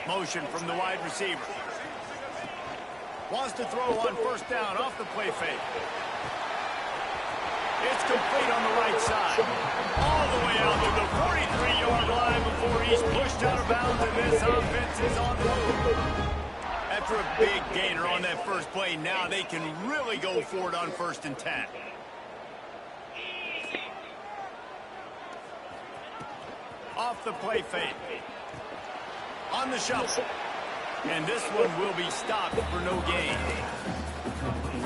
Motion from the wide receiver. Wants to throw on first down off the play fake. It's complete on the right side. All the way out to the 43-yard line before he's pushed out of bounds, and this offense is on the move. After a big gainer on that first play, now they can really go for it on 1st and 10. Off the play fake. On the shuffle. And this one will be stopped for no gain.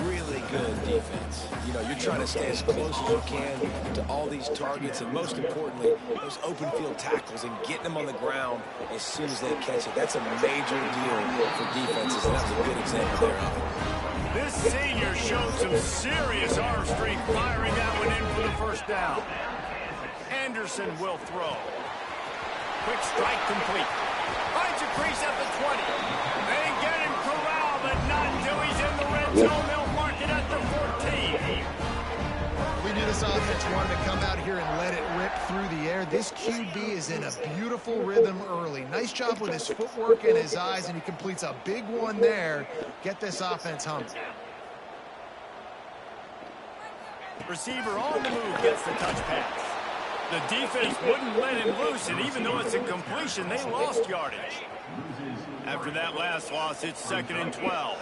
Really good defense. You know, you're trying to stay as close as you can to all these targets, and most importantly, those open field tackles and getting them on the ground as soon as they catch it. That's a major deal for defenses, and that was a good example there of it. This senior showed some serious arm strength firing that one in for the first down. Anderson will throw. Quick strike complete. Finds a crease at the 20. They get him corralled, but not until he's in the red zone. They'll mark it at the 14. We knew this offense wanted to come out here and let it rip through the air. This QB is in a beautiful rhythm early. Nice job with his footwork and his eyes, and he completes a big one there. Get this offense humped. Receiver on the move gets the touch pass. The defense wouldn't let him loose, and even though it's a completion, they lost yardage. After that last loss, it's 2nd and 12.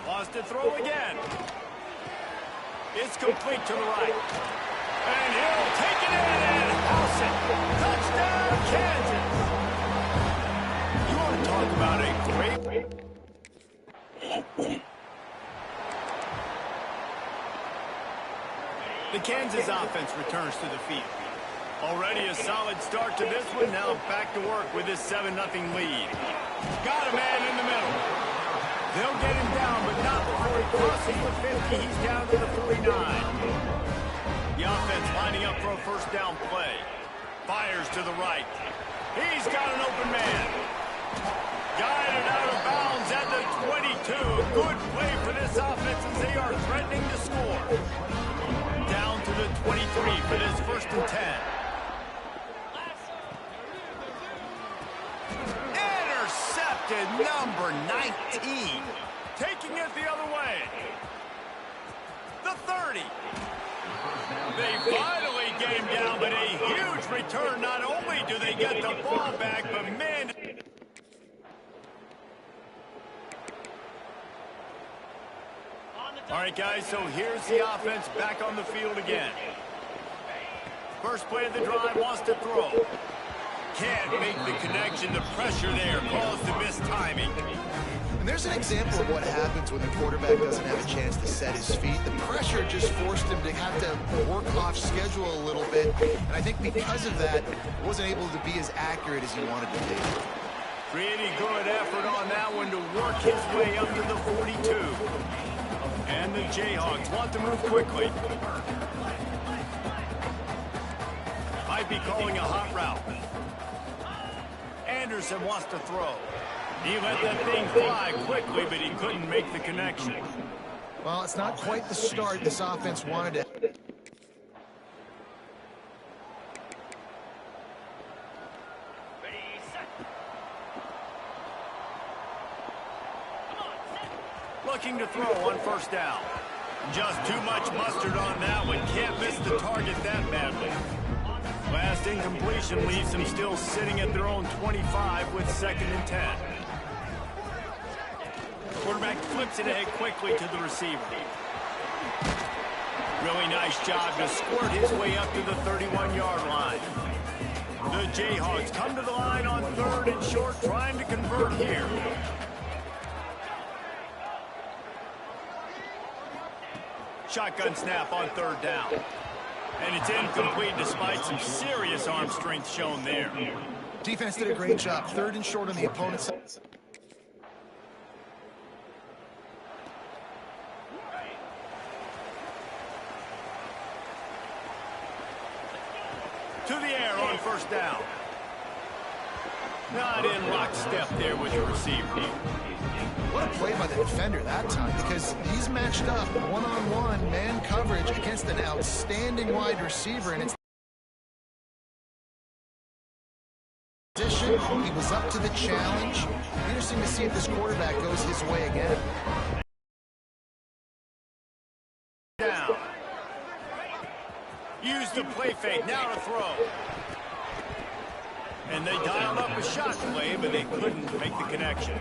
Wants to throw again. It's complete to the right. And he'll take it in and house it. Touchdown, Kansas. You want to talk about a great... The Kansas offense returns to the field. Already a solid start to this one. Now back to work with this 7-0 lead. Got a man in the middle. They'll get him down, but not before he crosses the 50. He's down to the 49. The offense lining up for a first down play. Fires to the right. He's got an open man. Guided out of bounds at the 22. Good play for this offense as they are threatening to score. Down to the 23 for this 1st and 10. Intercepted, number 19. Taking it the other way. The 30. They finally get him down, but a huge return. Not only do they get the ball back, but man... All right, guys, so here's the offense back on the field again. First play of the drive, wants to throw. Can't make the connection. The pressure there caused the missed timing. And there's an example of what happens when the quarterback doesn't have a chance to set his feet. The pressure just forced him to have to work off schedule a little bit. And I think because of that, he wasn't able to be as accurate as he wanted to be. Pretty good effort on that one to work his way up to the 42. And the Jayhawks want to move quickly. Might be calling a hot route. Anderson wants to throw. He let that thing fly quickly, but he couldn't make the connection. Well, it's not quite the start this offense wanted to. Looking to throw on first down. Just too much mustard on that one. Can't miss the target that badly. Last incompletion leaves them still sitting at their own 25 with 2nd and 10. Quarterback flips it ahead quickly to the receiver. Really nice job to squirt his way up to the 31-yard line. The Jayhawks come to the line on 3rd and short, trying to convert here. Shotgun snap on 3rd down. And it's incomplete despite some serious arm strength shown there. Defense did a great job. 3rd and short on the opponent's side. to the air on first down. Not in lockstep there with the receiver. What a play by the defender that time, because he's matched up one-on-one man coverage against an outstanding wide receiver, and it's position. He was up to the challenge. Interesting to see if this quarterback goes his way again. Down. Use the play fake, now to throw. And they dialed up a shot play, but they couldn't make the connection.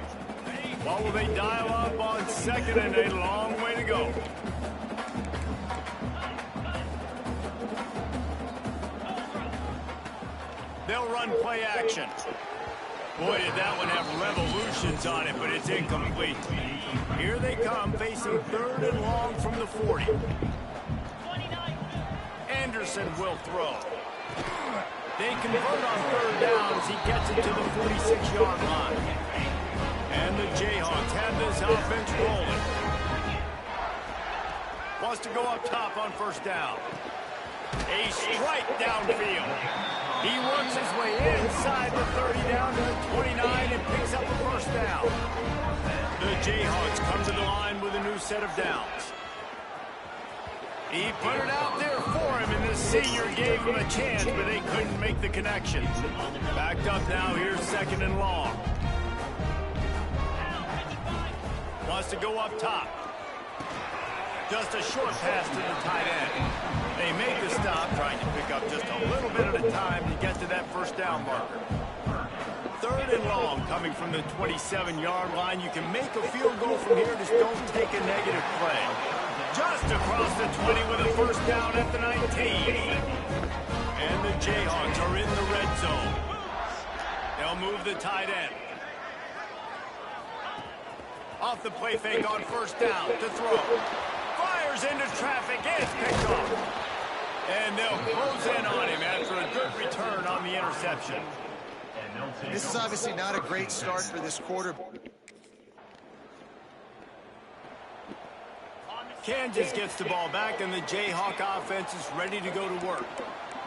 What will they dial up on second and a long way to go? They'll run play action. Boy, did that one have revolutions on it, but it's incomplete. Here they come, facing third and long from the 40. Anderson will throw. They convert on third down as he gets it to the 46-yard line. And the Jayhawks have this offense rolling. Wants to go up top on first down. A strike downfield. He works his way inside the 30 down to the 29 and picks up a first down. The Jayhawks come to the line with a new set of downs. He put it out there for him, and the senior gave him a chance, but they couldn't make the connection. Backed up now, here's second and long. Wants to go up top. Just a short pass to the tight end. They make the stop, trying to pick up just a little bit at a time to get to that first down marker. Third and long coming from the 27-yard line. You can make a field goal from here, just don't take a negative play. Just across the 20 with a first down at the 19. And the Jayhawks are in the red zone. They'll move the tight end. Off the play fake on first down to throw. Fires into traffic, and it's picked off. And they'll close in on him after a good return on the interception. This is obviously not a great start for this quarterback. Kansas gets the ball back, and the Jayhawk offense is ready to go to work.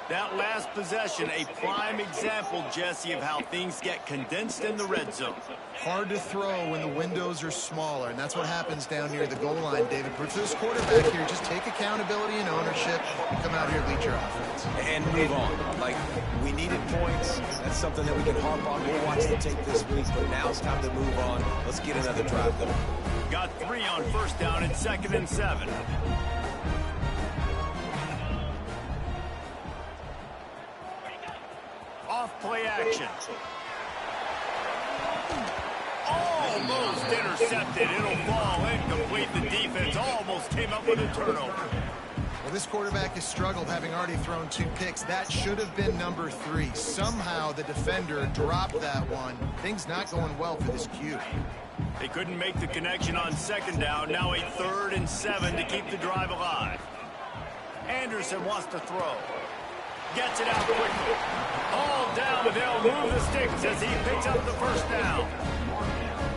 That last possession, a prime example, Jesse, of how things get condensed in the red zone. Hard to throw when the windows are smaller, and that's what happens down near the goal line, David. But for this quarterback here, just take accountability and ownership and come out here and lead your offense. And move on. Like, we needed points. That's something that we can harp on. We'll watch the tape this week, but now it's time to move on. Let's get another drive going. Got 3 on first down at 2nd and 7. Off play action. Almost intercepted. It'll fall incomplete. The defense almost came up with a turnover. Well, this quarterback has struggled, having already thrown 2 picks. That should have been number 3. Somehow the defender dropped that one. Things not going well for this Q. They couldn't make the connection on 2nd down. Now a 3rd and 7 to keep the drive alive. Anderson wants to throw. Gets it out quickly. All down, but they'll move the sticks as he picks up the first down.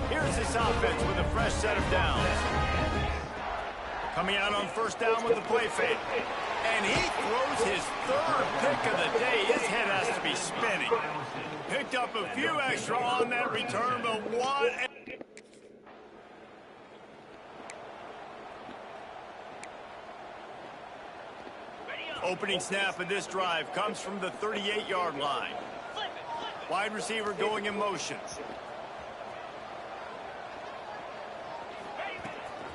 Here's this offense with a fresh set of downs. Coming out on first down with the play fake. And he throws his 3rd pick of the day. His head has to be spinning. Picked up a few extra on that return, but what... Opening snap of this drive comes from the 38-yard line. Wide receiver going in motion.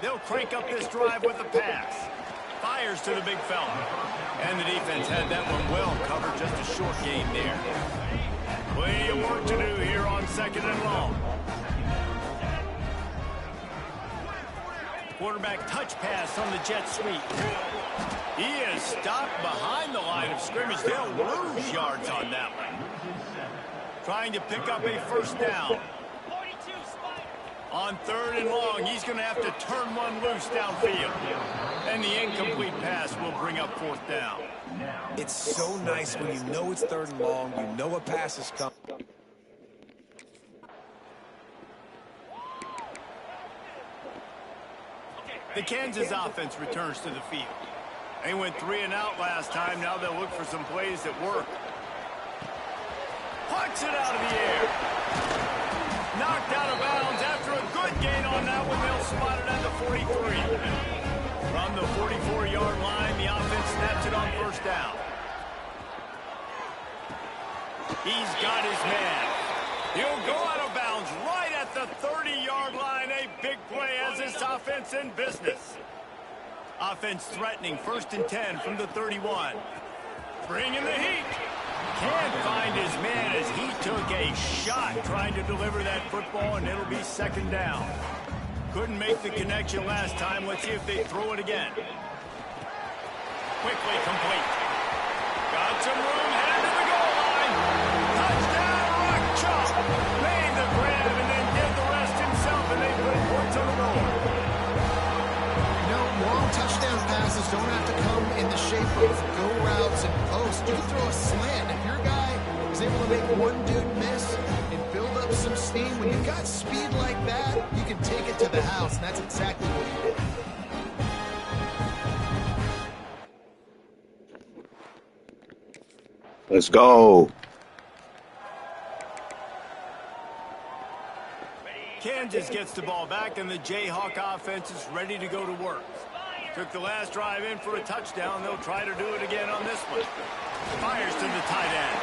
They'll crank up this drive with a pass. Fires to the big fella. And the defense had that one well covered, just a short gain there. Plenty of work to do here on 2nd and long. Quarterback touch pass on the jet sweep. He is stopped behind the line of scrimmage. They'll lose yards on that one. Trying to pick up a first down. On 3rd and long, he's going to have to turn one loose downfield. And the incomplete pass will bring up 4th down. It's so nice when you know it's 3rd and long, you know a pass is coming. The Kansas offense returns to the field. They went 3 and out last time. Now they'll look for some plays that work. Knocks it out of the air. Knocked out of bounds after a good gain on that one. They'll spot it at the 43. From the 44-yard line, the offense snaps it on first down. He's got his man. He'll go out of bounds right at the 30-yard line. A big play as this offense in business. Offense threatening 1st and 10 from the 31. Bringing the heat. Can't find his man as he took a shot trying to deliver that football, and it'll be 2nd down. Couldn't make the connection last time. Let's see if they throw it again. Quickly complete. Got some room, headed to the goal line. Touchdown, Rock Chalk. Made the grab and then did the rest himself, and they put points on the board. Long touchdown passes don't have to come in the shape of go routes and posts. You can throw a slant. If your guy is able to make one dude miss and build up some steam, when you've got speed like that, you can take it to the house, and that's exactly what he did. Let's go. Kansas gets the ball back, and the Jayhawk offense is ready to go to work. Took the last drive in for a touchdown. They'll try to do it again on this one. Fires to the tight end.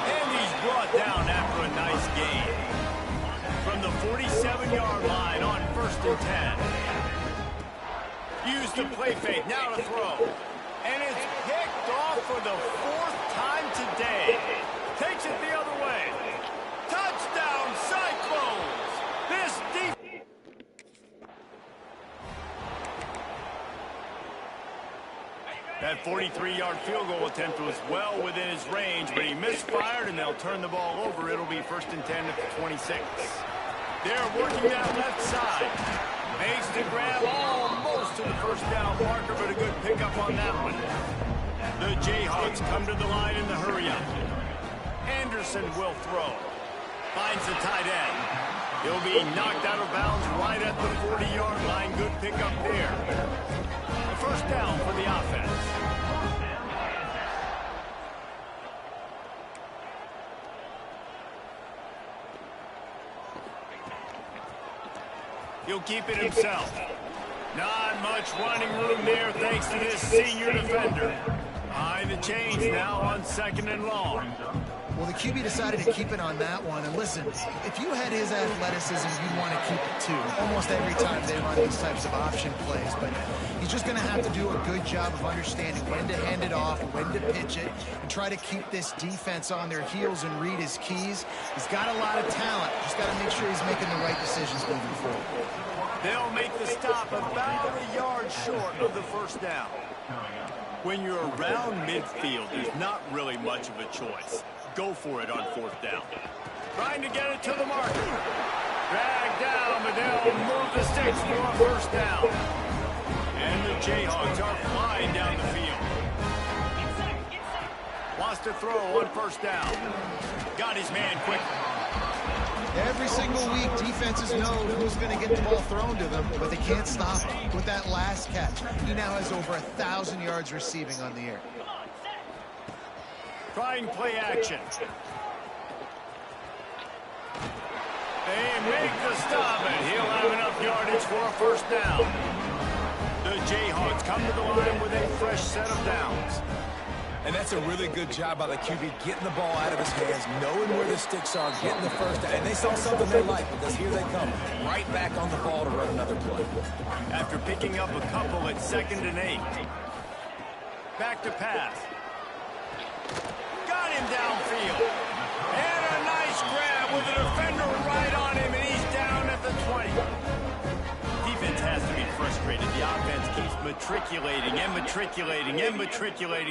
And he's brought down after a nice gain. From the 47-yard line on 1st and 10. Used the play fake, now to throw. And it's picked off for the 4th time today. Takes it the other way. Touchdown, Cyclones! This defense. That 43-yard field goal attempt was well within his range, but he misfired, and they'll turn the ball over. It'll be 1st and 10 at the 26. They're working that left side. Makes the grab almost to the 1st down marker, but a good pickup on that one. The Jayhawks come to the line in the hurry-up. Anderson will throw. Finds the tight end. He'll be knocked out of bounds right at the 40-yard line. Good pickup there. A 1st down for the offense. He'll keep it himself. Not much running room there thanks to this senior defender. Behind the chains now on 2nd and long. Well, the QB decided to keep it on that one. And listen, if you had his athleticism, you'd want to keep it too. Almost every time they run these types of option plays. But he's just going to have to do a good job of understanding when to hand it off, when to pitch it, and try to keep this defense on their heels and read his keys. He's got a lot of talent. Just got to make sure he's making the right decisions moving forward. They'll make the stop about a yard short of the 1st down. When you're around midfield, there's not really much of a choice. Go for it on 4th down. Trying to get it to the marker. Dragged down, but they'll move the sticks for a 1st down. And the Jayhawks are flying down the field. Wants to throw on 1st down. Got his man quickly. Every single week, defenses know who's going to get the ball thrown to them, but they can't stop him. With that last catch, he now has over 1,000 yards receiving on the air. Trying play action. They make the stop, and he'll have enough yardage for a 1st down. The Jayhawks come to the line with a fresh set of downs. And that's a really good job by the QB, getting the ball out of his hands, knowing where the sticks are, getting the 1st down. And they saw something they like, because here they come, right back on the ball to run another play. After picking up a couple at 2nd and 8. Back to pass. Got him downfield. And a nice grab with the defender right on him, and he's down at the 20. Defense has to be frustrated. The offense keeps matriculating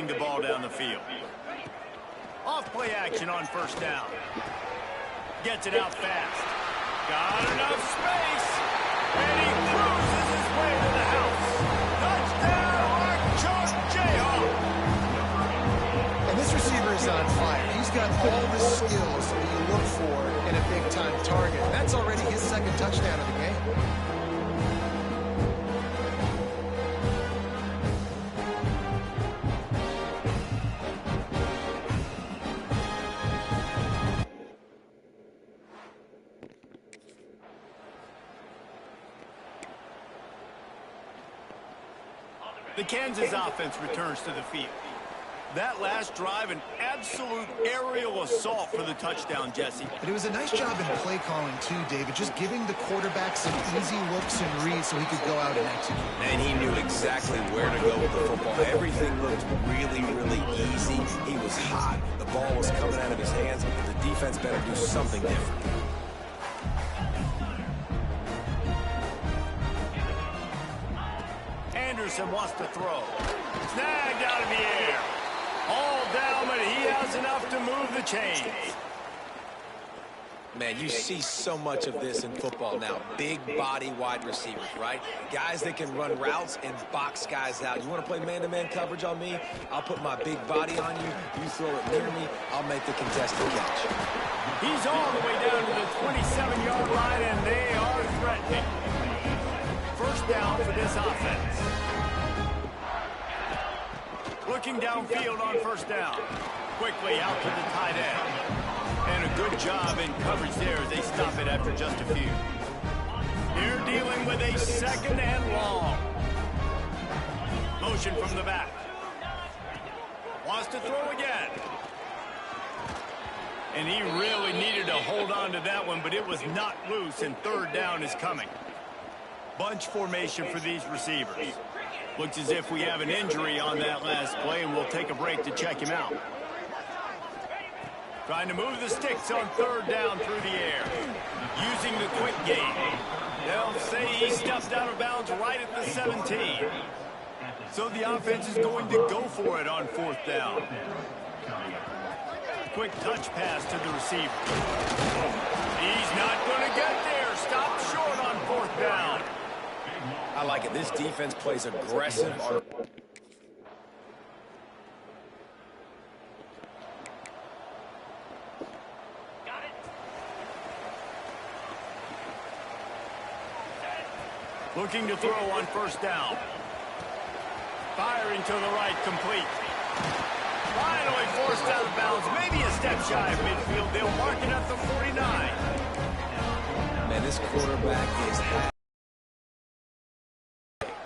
the ball down the field. Off play action on 1st down. Gets it out fast. Got enough space. And he cruises his way to the house. Touchdown, Archon Jayhawk. And this receiver is on fire. He's got all the skills that you look for in a big-time target. That's already his 2nd touchdown of the game. The Kansas offense returns to the field. That last drive, an absolute aerial assault for the touchdown, Jesse. But it was a nice job in play calling, too, David, just giving the quarterback some easy looks and reads so he could go out and execute. And he knew exactly where to go with the football. Everything looked really, really easy. He was hot. The ball was coming out of his hands. The defense better do something different. Anderson wants to throw. Snagged out of the air. All down, but he has enough to move the chains. Man, you see so much of this in football now. Big body wide receivers, right? Guys that can run routes and box guys out. You want to play man-to-man coverage on me? I'll put my big body on you. You throw it near me, I'll make the contested catch. He's all the way down to the 27-yard line, and they are threatening. First down for this offense. Looking downfield on first down. Quickly out to the tight end. And a good job in coverage there as they stop it after just a few. They're dealing with a second and long. Motion from the back. Wants to throw again. And he really needed to hold on to that one, but it was not loose, and third down is coming. Bunch formation for these receivers. Looks as if we have an injury on that last play, and we'll take a break to check him out. Trying to move the sticks on third down through the air. Using the quick game. They'll say he stepped out of bounds right at the 17. So the offense is going to go for it on fourth down. Quick touch pass to the receiver. He's not going to get there. Stop short on fourth down. I like it. This defense plays aggressive. Looking to throw on first down. Firing to the right, complete. Finally forced out of bounds. Maybe a step shy of midfield. They'll mark it at the 49. Man, this quarterback is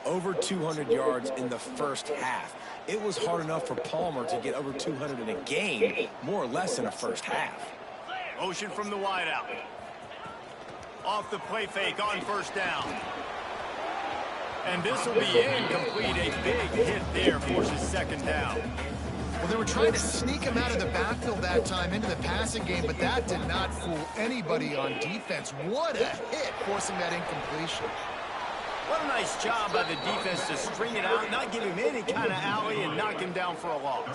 over 200 yards in the first half. It was hard enough for Palmer to get over 200 in a game, more or less in a first half. Motion from the wideout. Off the play fake on first down. And this will be incomplete. A big hit there forces second down. Well, they were trying to sneak him out of the backfield that time into the passing game, but that did not fool anybody on defense. What a hit, forcing that incompletion. What a nice job by the defense to string it out, not give him any kind of alley, and knock him down for a loss.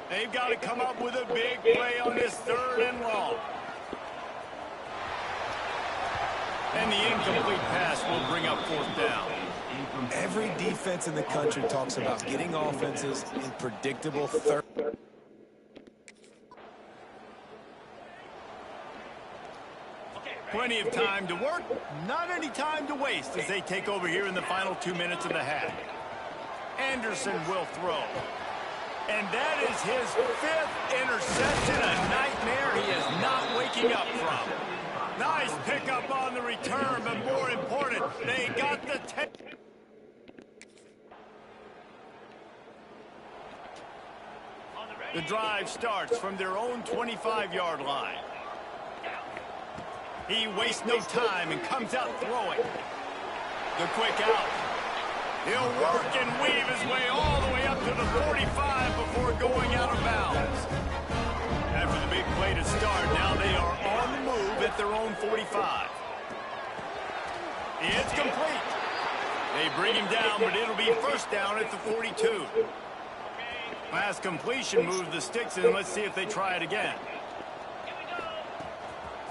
They've got to come up with a big play on this third and long. And the incomplete pass will bring up fourth down. Every defense in the country talks about getting offenses in predictable third. Plenty of time to work, not any time to waste as they take over here in the final 2 minutes of the half. Anderson will throw. And that is his fifth interception, a nightmare he is not waking up from. Nice pickup on the return, but more important, they got the The drive starts from their own 25-yard line. He wastes no time and comes out throwing. The quick out. He'll work and weave his way all the way up to the 45 before going out of bounds. After the big play to start, now they are on the move at their own 45. It's complete. They bring him down, but it'll be first down at the 42. Last completion moved the sticks in. Let's see if they try it again.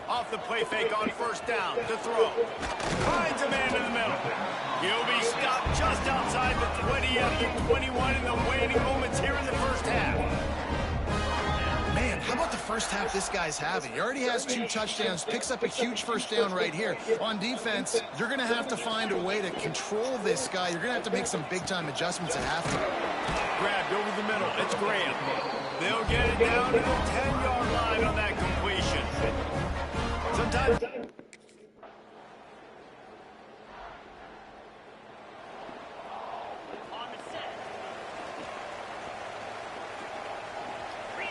Off the play fake on first down to throw. Finds a man in the middle. He'll be stopped just outside the 20 at the 21 in the waning moments here in the first half. Man, how about the first half this guy's having? He already has 2 touchdowns, picks up a huge first down right here. On defense, you're going to have to find a way to control this guy. You're going to have to make some big-time adjustments at halftime. Grabbed over the middle. It's Graham. They'll get it down to the 10-yard line on that completion. Sometimes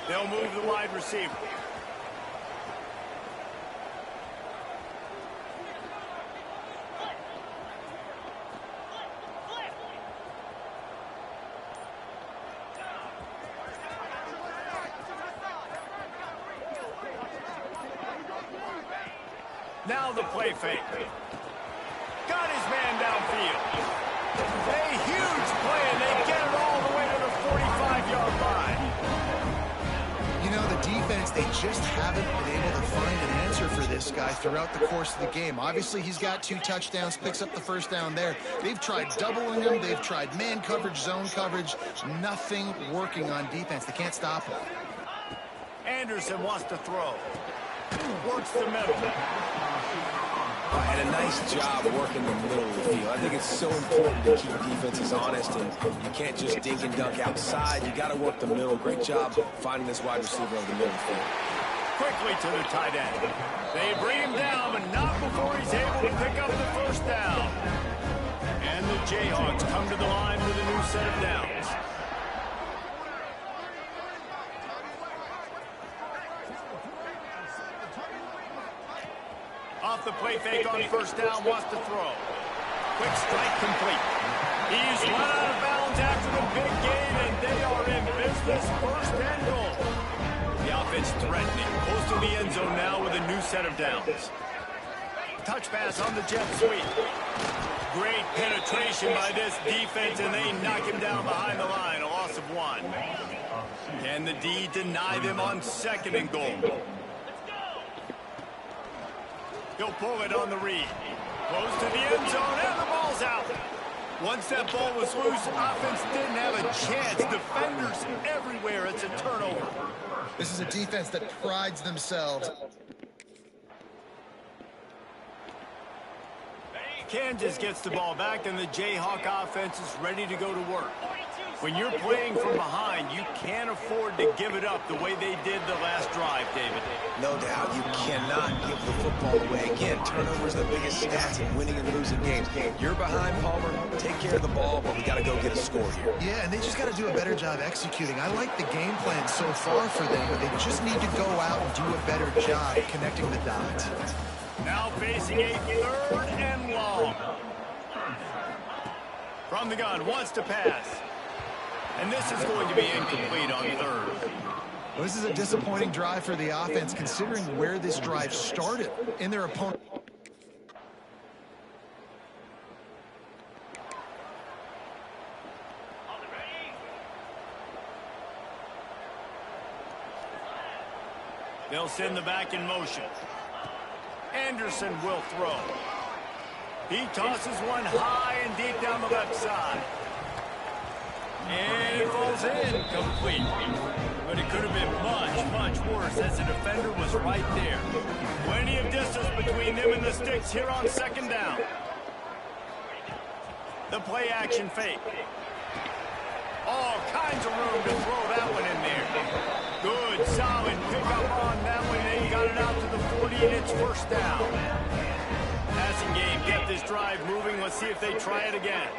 They'll move the wide receiver. Now the play fake. Got his man downfield. A huge play, and they get it all the way to the 45-yard line. You know, the defense, they just haven't been able to find an answer for this guy throughout the course of the game. Obviously, he's got 2 touchdowns, picks up the first down there. They've tried doubling him. They've tried man coverage, zone coverage. Nothing working on defense. They can't stop him. Anderson wants to throw. Works the middle. And a nice job working the middle of the field. I think it's so important to keep defenses honest, and you can't just dink and dunk outside. You got to work the middle. Great job finding this wide receiver over the middle of the field. Quickly to the tight end. They bring him down, but not before he's able to pick up the first down. And the Jayhawks come to the line with a new set of downs. Off the play fake on first down, wants to throw. Quick strike complete. He's run out of bounds after the big gain, and they are in business. First and goal. The offense threatening. Close to the end zone now with a new set of downs. Touch pass on the jet sweep. Great penetration by this defense, and they knock him down behind the line. A loss of 1. Can the D deny them on second and goal? He'll pull it on the read. Close to the end zone, and the ball's out. Once that ball was loose, offense didn't have a chance. Defenders everywhere. It's a turnover. This is a defense that prides themselves. Kansas gets the ball back, and the Jayhawk offense is ready to go to work. When you're playing from behind, you can't afford to give it up the way they did the last drive, David. No doubt, you cannot give the football away. Again, turnovers are the biggest stats in winning and losing games. You're behind, Palmer. Take care of the ball, but we got to go get a score here. Yeah, and they just got to do a better job executing. I like the game plan so far for them, but they just need to go out and do a better job connecting the dots. Now facing a third and long. From the gun, wants to pass. And this is going to be incomplete on third. Well, this is a disappointing drive for the offense, considering where this drive started in their opponent. They'll send the back in motion. Anderson will throw. He tosses one high and deep down the left side. And it falls in, complete. But it could have been much, much worse as the defender was right there. Plenty of distance between them and the sticks here on second down. The play action fake. All kinds of room to throw that one in there. Good, solid pickup on that one. They got it out to the 40, and it's first down. Passing game, get this drive moving. Let's see if they try it again.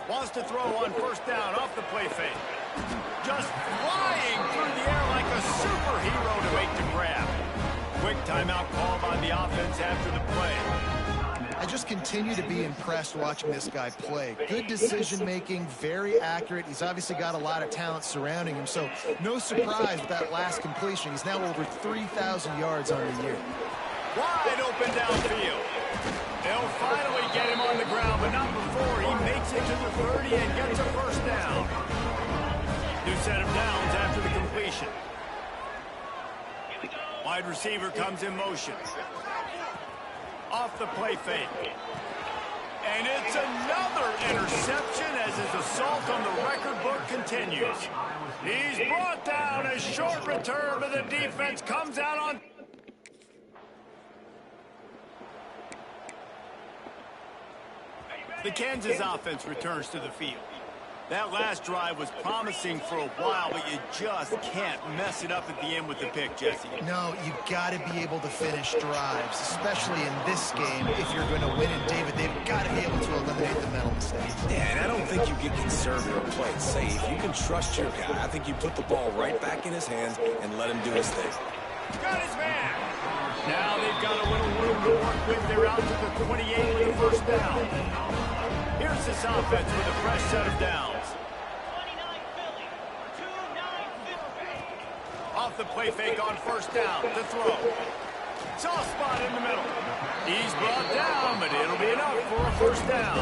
Wants to throw on first down off the play fake. Just flying through the air like a superhero to make the grab. Quick timeout call by the offense after the play. I just continue to be impressed watching this guy play. Good decision-making, very accurate. He's obviously got a lot of talent surrounding him, so no surprise with that last completion. He's now over 3,000 yards on the year. Wide open downfield. They'll finally get him on the ground, but not before he makes it to the 30 and gets a first down. New set of downs after the completion. Wide receiver comes in motion. Off the play fake. And it's another interception as his assault on the record book continues. He's brought down. A short return, but the defense comes out on. The Kansas offense returns to the field. That last drive was promising for a while, but you just can't mess it up at the end with the pick, Jesse. No, you got to be able to finish drives, especially in this game. If you're going to win it, David, they've got to be able to eliminate the mental mistakes. Yeah, and I don't think you get conservative or play it safe. You can trust your guy. I think you put the ball right back in his hands and let him do his thing. Got his man. Now they've got a little room to work with. They're out to the 28 with a first down. Here's this offense with a fresh set of downs. Off the play fake on first down. To throw. Soft spot in the middle. He's brought down, but it'll be enough for a first down.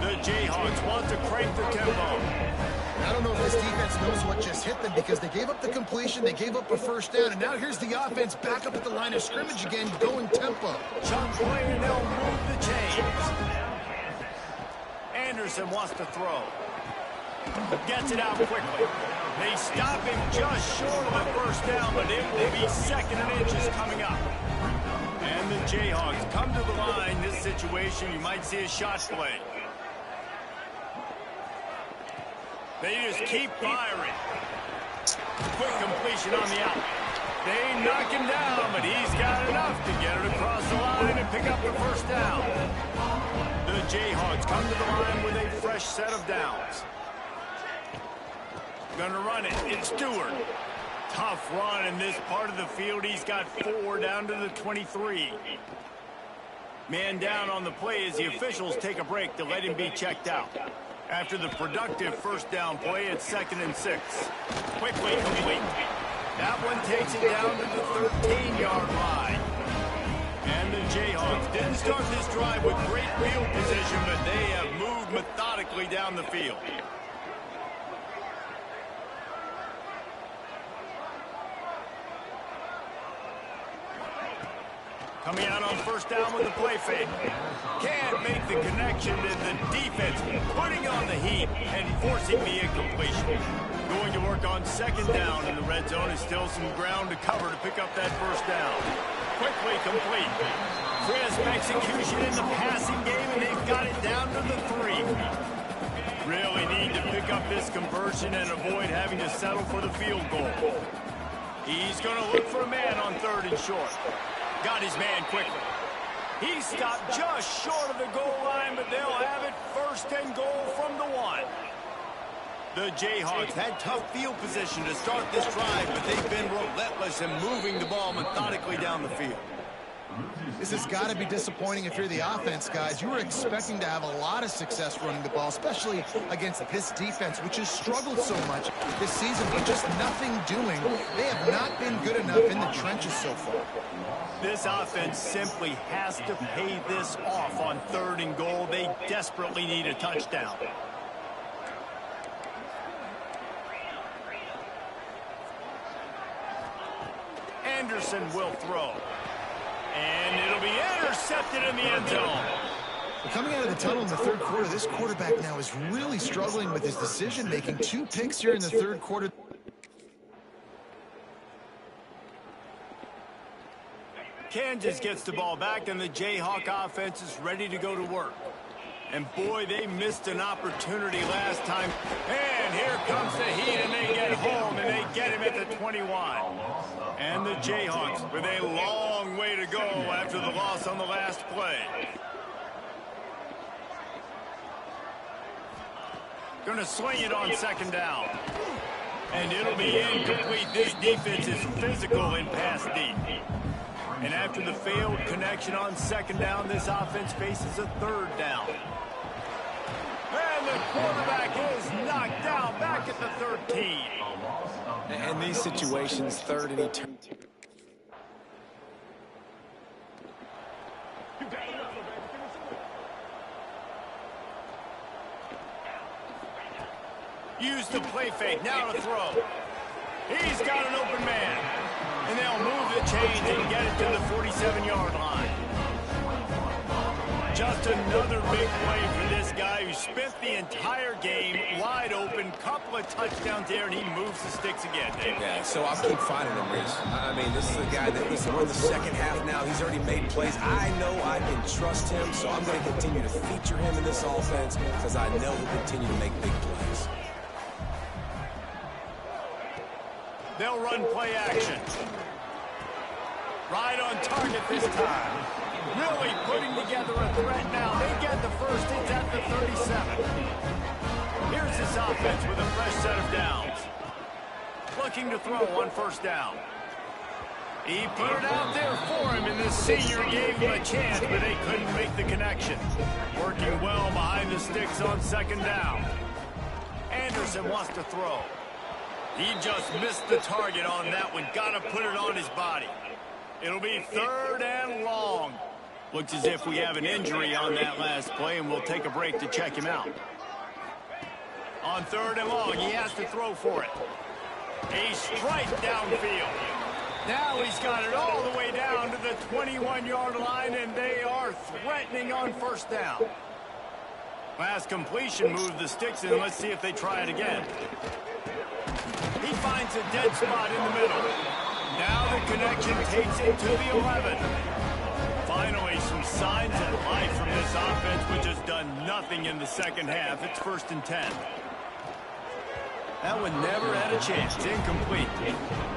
The Jayhawks want to crank the tempo. I don't know if this defense knows what just hit them because they gave up the completion, they gave up a first down, and now here's the offense back up at the line of scrimmage again, going tempo. Chunk play, and they'll move the chains. Anderson wants to throw. Gets it out quickly. They stop him just short of the first down, but it will be second and inches coming up. And the Jayhawks come to the line. This situation, you might see a shot play. They just keep firing. Quick completion on the out. They knock him down, but he's got enough to get it across the line and pick up the first down. The Jayhawks come to the line with a fresh set of downs. Gonna run it. It's Stewart. Tough run in this part of the field. He's got 4 down to the 23. Man down on the play as the officials take a break to let him be checked out. After the productive first down play, it's 2nd and 6. Quickly complete. That one takes it down to the 13-yard line. And the Jayhawks didn't start this drive with great field position, but they have moved methodically down the field. Coming out on first down with the play fake. Can't make the connection, and the defense putting on the heat and forcing the incompletion. Going to work on second down, and the red zone is still some ground to cover to pick up that first down. Quickly complete. Crisp execution in the passing game, and they've got it down to the 3. Really need to pick up this conversion and avoid having to settle for the field goal. He's going to look for a man on 3rd and short. Got his man quickly. He stopped just short of the goal line, but they'll have it 1st and goal from the 1. The Jayhawks had tough field position to start this drive, but they've been relentless in moving the ball methodically down the field. This has got to be disappointing if you're the offense, guys. You were expecting to have a lot of success running the ball, especially against this defense, which has struggled so much this season, but just nothing doing. They have not been good enough in the trenches so far. This offense simply has to pay this off on 3rd and goal. They desperately need a touchdown. Anderson will throw. And it'll be intercepted in the end zone. Coming out of the tunnel in the 3rd quarter, this quarterback now is really struggling with his decision-making. 2 picks here in the 3rd quarter. Kansas gets the ball back, and the Jayhawk offense is ready to go to work. And boy, they missed an opportunity last time. And here comes the heat, and they get home, and they get him at the 21. And the Jayhawks with a long way to go after the loss on the last play. Gonna swing it on 2nd down. And it'll be incomplete. This defense is physical in pass deep. And after the failed connection on 2nd down, this offense faces a 3rd down. And the quarterback is knocked down back at the 13. And these situations, 3rd and eternity. Use the play fake, now to throw. He's got an open man. And they'll move the chains and get it to the 47-yard line. Just another big play for this guy who spent the entire game wide open, couple of touchdowns there, and he moves the sticks again, Dave. Yeah, so I'll keep finding him, Reese. I mean, this is a guy that, listen, we're in the second half now. He's already made plays. I know I can trust him, so I'm going to continue to feature him in this offense because I know he'll continue to make big plays. They'll run play action. Right on target this time. Really putting together a threat now. They get the first. It's at the 37. Here's this offense with a fresh set of downs. Looking to throw on first down. He put it out there for him, and the senior gave him a chance, but they couldn't make the connection. Working well behind the sticks on second down. Anderson wants to throw. He just missed the target on that one. Got to put it on his body. It'll be third and long. Looks as if we have an injury on that last play, and we'll take a break to check him out. On third and long, he has to throw for it. A strike downfield. Now he's got it all the way down to the 21-yard line, and they are threatening on first down. Last completion moved the sticks, and let's see if they try it again. He finds a dead spot in the middle. Now the connection takes it to the 11. Finally, some signs of life from this offense, which has done nothing in the second half. It's 1st and 10. That one never had a chance. It's incomplete.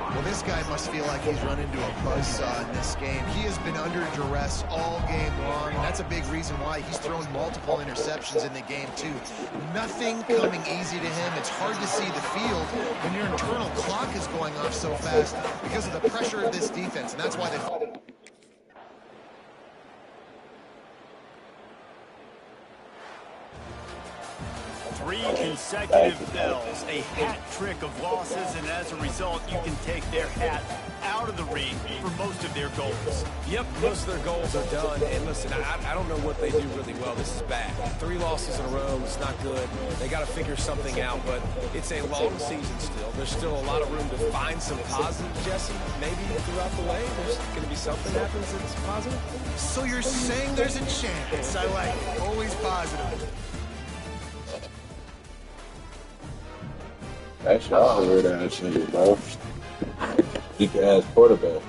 Well, this guy must feel like he's run into a buzzsaw in this game. He has been under duress all game long, and that's a big reason why he's thrown multiple interceptions in the game, too. Nothing coming easy to him. It's hard to see the field when your internal clock is going off so fast because of the pressure of this defense, and that's why they... 3 consecutive L's, a hat trick of losses, and as a result, you can take their hat out of the ring for most of their goals. Yep, most of their goals are done. And listen, I don't know what they do really well. This is bad. 3 losses in a row. It's not good. They got to figure something out, but it's a long season still. There's still a lot of room to find some positives, Jesse. Maybe throughout the way, there's going to be something happens that's positive. So you're saying there's a chance. I like it. Always positive. That's y'all weird ass nigga, bro. Weak ass quarterback.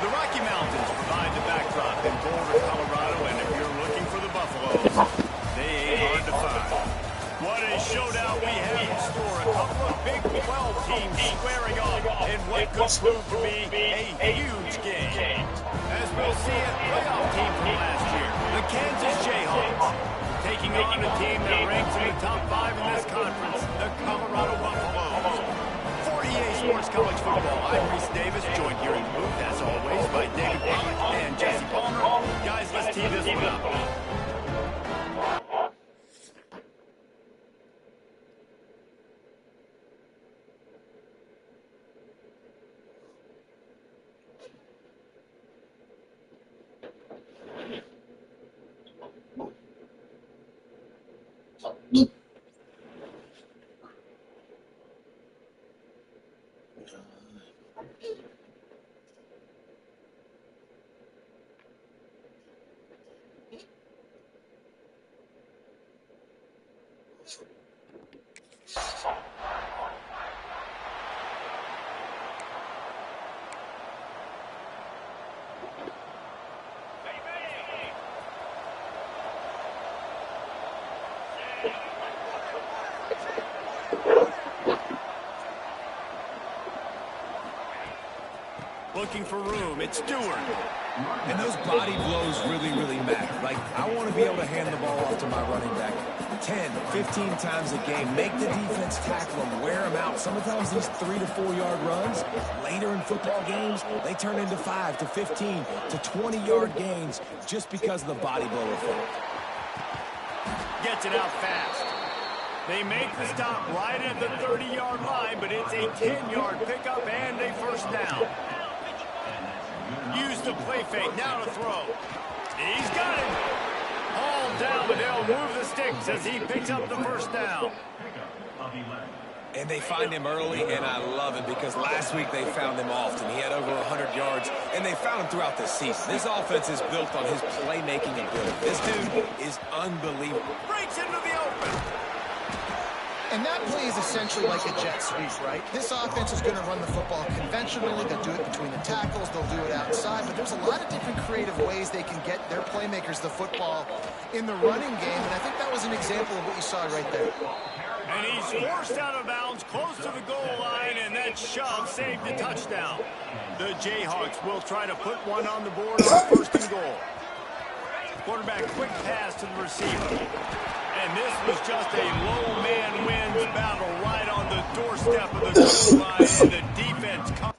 The Rocky Mountains provide the backdrop in Boulder, Colorado, and if you're looking for the Buffaloes, they ain't hard to find. What a showdown we have in store. A couple of Big 12 teams squaring off in what could prove to be a huge game. As we'll see a playoff team from last year, the Kansas Jayhawks, taking on a team that ranks in the top 5 in this conference, the Colorado Buffaloes. For EA Sports College Football, I'm Reese Davis, joined here in the booth, as always, by David Pollack and Jesse Palmer. Guys, let's tee this one up. Looking for room, it's Stewart. And those body blows really matter. Like, I want to be able to hand the ball off to my running back 10, 15 times a game. Make the defense tackle them, wear them out. Sometimes these 3 to 4 yard runs, later in football games, they turn into 5 to 15 to 20 yard gains just because of the body blow effect. Gets it out fast. They make the stop right at the 30-yard line, but it's a 10-yard pickup and a first down. Use the play fake, now to throw. He's got him. All down, but they'll move the sticks as he picks up the first down. And they find him early, and I love it because last week they found him often. He had over 100 yards, and they found him throughout the season. This offense is built on his playmaking ability. This dude is unbelievable. Breaks into the open. And that play is essentially like a jet sweep, right? This offense is going to run the football conventionally. They'll do it between the tackles. They'll do it outside. But there's a lot of different creative ways they can get their playmakers the football in the running game. And I think that was an example of what you saw right there. And he's forced out of bounds close to the goal line, and that shove saved the touchdown. The Jayhawks will try to put one on the board on first and goal. Quarterback quick pass to the receiver. And this was just a low man wins battle right on the doorstep of the goal line, and the defense comes.